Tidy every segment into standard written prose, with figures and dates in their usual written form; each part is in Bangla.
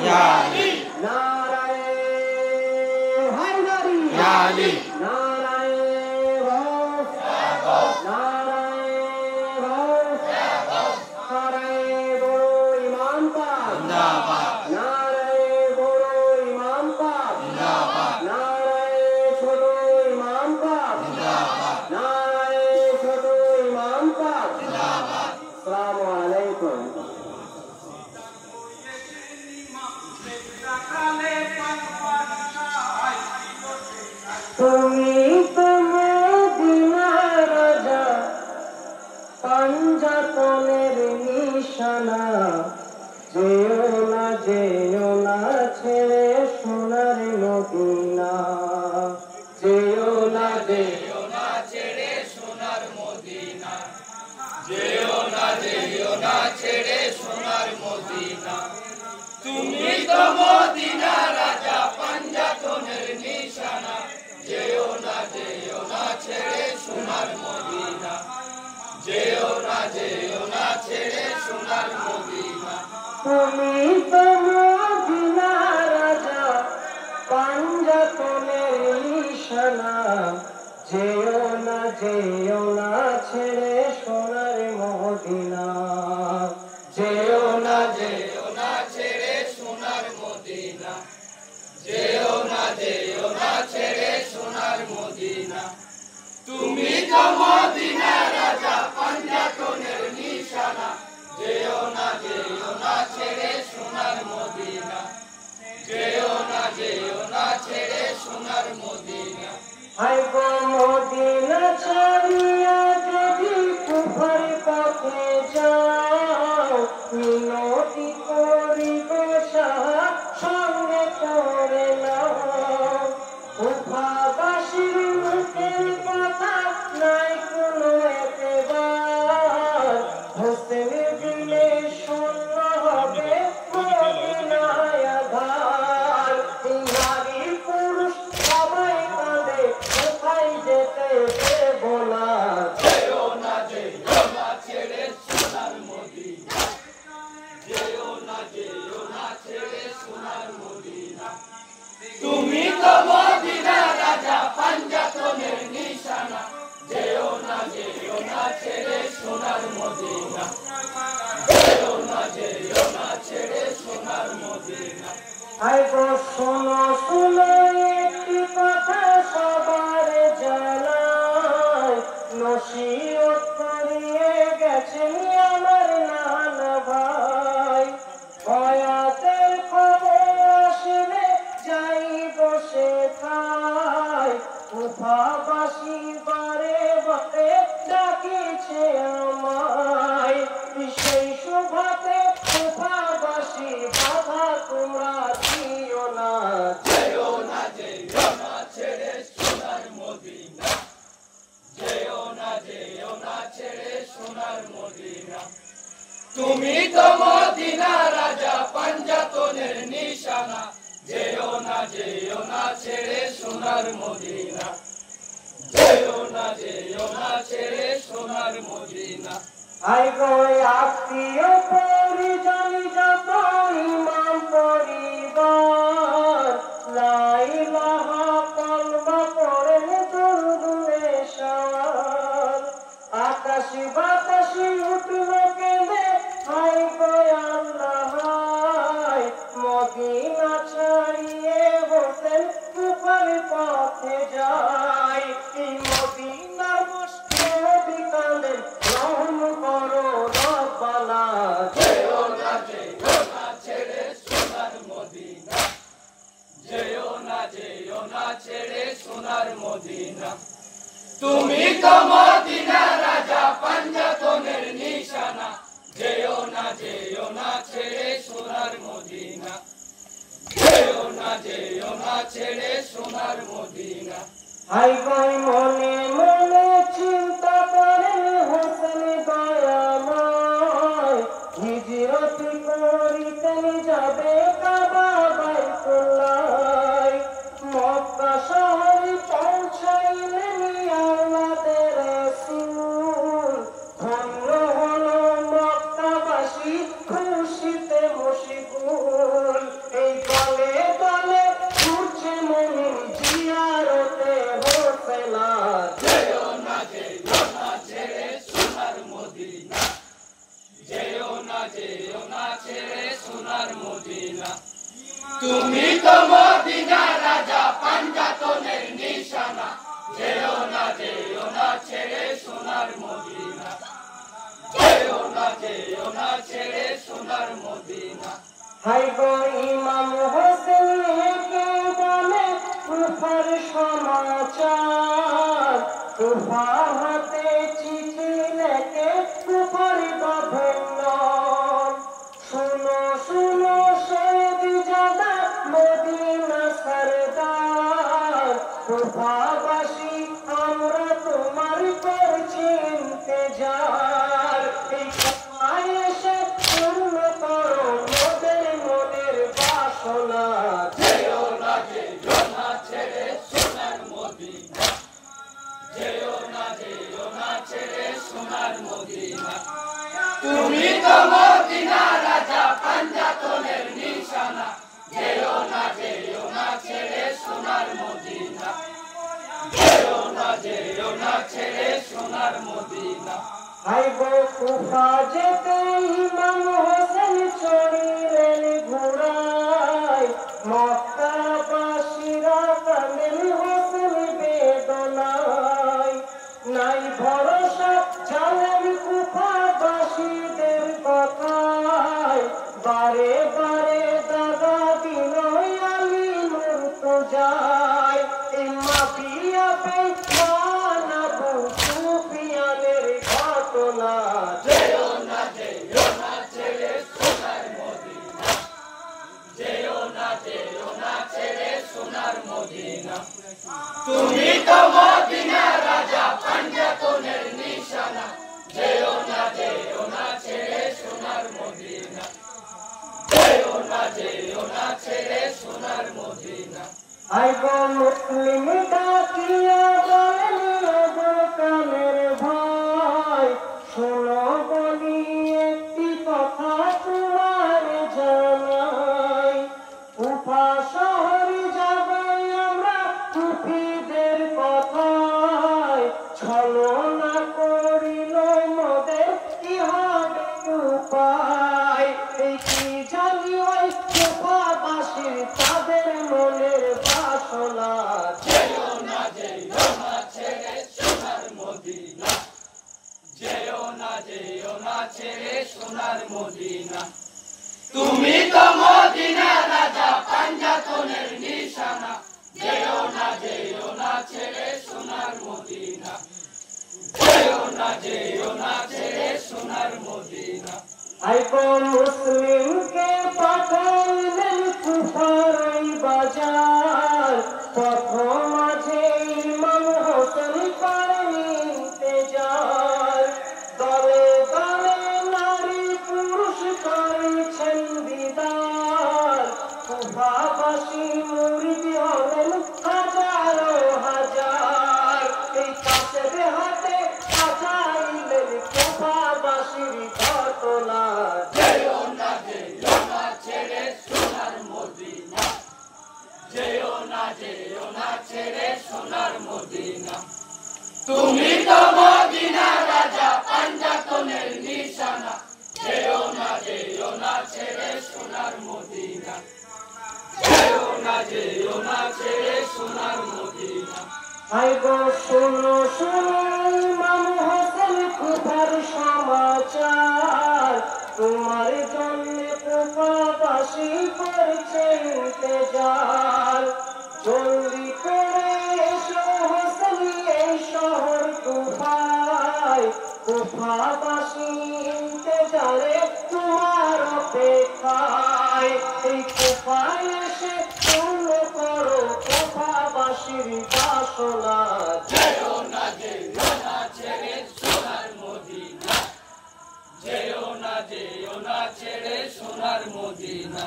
Ya Ali. নারায়ে হায়দারি Ya Ali. নারায়ে গৌস নারায়ে গৌস নারায়ে বড় ইমাম পাক জিন্দাবাদ। নারায়ে বড় ইমাম পাক জিন্দাবাদ। নারায়ে ছোট ইমাম পাক জিন্দাবাদ। নারায়ে ছোট ইমাম পাক জিন্দাবাদ। আসসালামু আলাইকুম। তুমি তো মদিনার রাজা পাঞ্জাতনের নিশানা যেও না ছেড়ে সোনার মদিনা যেও না ছেড়ে সোনার মদিনা যেও না ছেড়ে সোনার মদিনা তুমি তো মদিনা রাজা পাঞ্জাতনের নিশানা যেও না ছেড়ে সোনার মদিনা যেও না ছেড়ে সোনার মদিনা তুমি তো মদিনা রাজা পাঞ্জাতনের নিশানা যেও না ছেড়ে সোনার মদিনা যেও না ছেড়ে সোনার মদিনা যেও না ছেড়ে সোনার মদিনা তুমি তো মদিনা রাজা পাঞ্জাতনের নিশানা যেও না ছেড়ে সোনার মদিনা যেও না ছেড়ে সোনার মদিনা হায় গো মদিনা ছাড়িয়া যদি কুফার পথে যাও মিনতি করি গো শাহ সঙ্গে করে নাও কুফাবাসীর মুখের কথা নাই কোনো এতেবার হোসেনের দিলে শূন্য হবে মদিনায় আধার নারী পুরুষ সবাই কাঁদে কোথায় যেতে দেব না যেও না ছেড়ে সোনার মদিনা যেও না ছেড়ে সোনার মদিনা তুমি তো মদিনা রাজা পাঞ্জাতনের নিশানা যেও না ছেড়ে সোনার মদিনা যেও না ছেড়ে সোনার মদিনা হায় গো শোনো একটি কথা সবার জানাই নসিহত করিয়ে গেছেন আমার নানা ভাই বয়াতের খবর আসলে যাই বসে খাই কুফাবাসী বারে বারে ডাকিছে আমায় সেই শোভাতে কুফাবাসী বাধা তোমরা দিও না যেও না ছেড়ে সোনার মদিনা যেও না ছেড়ে সোনার মদিনা তুমি তো মদিনা রাজা পাঞ্জাতনের নিশানা যেও না ছেড়ে সোনার মদিনা যেও না ছেড়ে সোনার মদিনা আই গো আত্মীয় পরিজন যত ইমাম পরিবার লা ইলাহা কলমা পড়েন দুরুদে শাওয়ার আকাশি বাতাসি উঠল কেঁদে হাই গো আল্লাহ হায় মদিনা ছাড়িয়ে হোসেন কুফার পথে যায় এই মদিনার মুশকিল কাঁদে রহম করো রব্বানা যেও না ছেড়ে সোনার মদিনা যেও না ছেড়ে সোনার মদিনা তুমি তো মদিনা রাজা পাঞ্জাতনের নিশানা যেও না ছেড়ে সোনার মদিনা যেও না ছেড়ে সোনার মদিনা হাই গো মনে মনে চিন্তা করেন হোসেন দয়াময় হিজরত করিতেন যাবে কাবা বাইতুল্লাহ মক্কা শহরে পৌঁছাইলেন আল্লাহর রাসূল ধন্য হলো মক্কাবাসী খুশিতে মশগুল সোনার মদিনা। তুমি তো মদিনা রাজা পাঞ্জাতনের নিশানা, যেও না ছেড়ে সোনার মদিনা, যেও না ছেড়ে সোনার মদিনা। হাই গো ইমাম হোসেন হেকে বলে কুফার সমাচার, কুফা হাতে চিঠি লেখে কুফার গভর্নর। শুনো শুনো শহীদ জাদা মদিনা সরদার, কুফাবাসী আমরা তোমার করছি ইন্তজার। এই কুফায় এসে পূর্ণ করো মোদের মনের বাসনা। যেও না ছেড়ে সোনার মদিনা, যেও না ছেড়ে সোনার মদিনা। তুমি তো মদিনা রাজা পাঞ্জাতনের নিশানা, যেও না ছেড়ে সোনার মদিনা, যেও না ছেড়ে সোনার মদিনা। হাই গো কুফা যেতে ইমাম হোসেন চড়িলেন ঘোড়ায়, মক্কাবাসীরা কাঁদেন হোসেন বেদনায়। নাই ভরসা জানেন কুফাবাসীদের কথায়, বারে বারে দাদা দিল আলী মুর্তজায়। এই মাফিয়া বেঈমানাবু সুফিয়ানের ঘটনা। যেও না ছেড়ে সোনার মদিনা, যেও না ছেড়ে সোনার মদিনা। তুমি তো মদিনা রাজা পাঞ্জাতনের নিশানা, যেও না ছেড়ে সোনার মদিনা, যেও না ছেড়ে সোনার মদিনা। হাই গো মুসলিম ডাকিয়া বলেন ওগো কামের ভাই, শোনো বলি একটি কথা তোমার জানাই। কুফা শহর যাব আমরা কুফিদের কথায়, ছলনা করিল মোদের কি হবে উপায়। এই কি জানি ওই কুফাবাসীর তাদের মনের বাসনা। যেও না ছেড়ে সোনার মদিনা, যেও না ছেড়ে সোনার মদিনা। তুমি তো মদিনা রাজা পাঞ্জাতনের নিশানা, যেও না ছেড়ে সোনার মদিনা, যেও না ছেড়ে সোনার মদিনা। হাই গো মুসলিমকে পাঠাইলেন কুফার ওই বাজার, পথ মাঝে ইমাম হোসেন করেন ইন্তজার। দলে দলে নারী পুরুষ করেছেন দিদার, কুফাবাসী মুরিদ হলেন হাজারো হাজার। এই কাছের হাতে সাজাইলেন কুফাবাসীর ঘটনা। যেও না ছেড়ে সোনার মদিনা, যেও না ছেড়ে সোনার মদিনা। তুমি তো মদিনা রাজা পাঞ্জাতনের নিশানা, যেও না ছেড়ে সোনার মদিনা, যেও না ছেড়ে সোনার মদিনা। হাই গো শোনো শোনো ইমাম হোসেন কুফার সমাচার, তোমার জন্য কুফাবাসী করছে ইন্তজার। জলদি করে এসো হোসেন এই শহর কুফায়, কুফাবাসী ইন্তজারে তোমার অপেক্ষায়। এই কুফায় এসে পূর্ণ করো কুফাবাসীর বাসনা। যেও না ছেড়ে সোনার মদিনা, যেও না ছেড়ে সোনার মদিনা।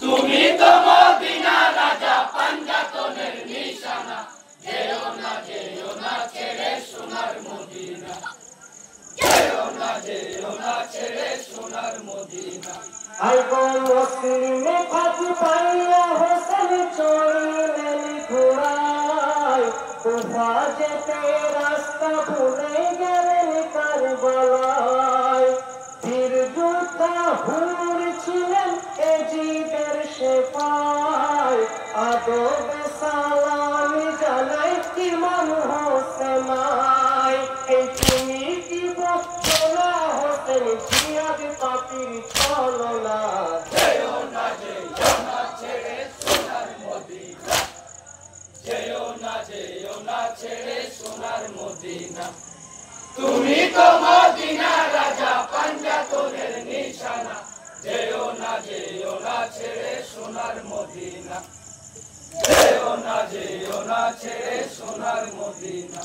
তুমি তো মদিনা রাজা পাঞ্জাতনের নিশানা, যেও না ছেড়ে সোনার মদিনা, যেও না ছেড়ে সোনার মদিনা। হাই গো মুসলিমে ফাঁকি পাইয়া হোসেন চড়িলেন ঘোড়ায়, কুফা যেতে রাস্তা ভুলে গেলেন কারবালায়। বীর যোদ্ধা হুর ছিলেন মদিনা রাজা পাঞ্জাতনের নিশানা, যেও না ছেড়ে সোনার মদিনা, যেও না ছেড়ে সোনার মদিনা।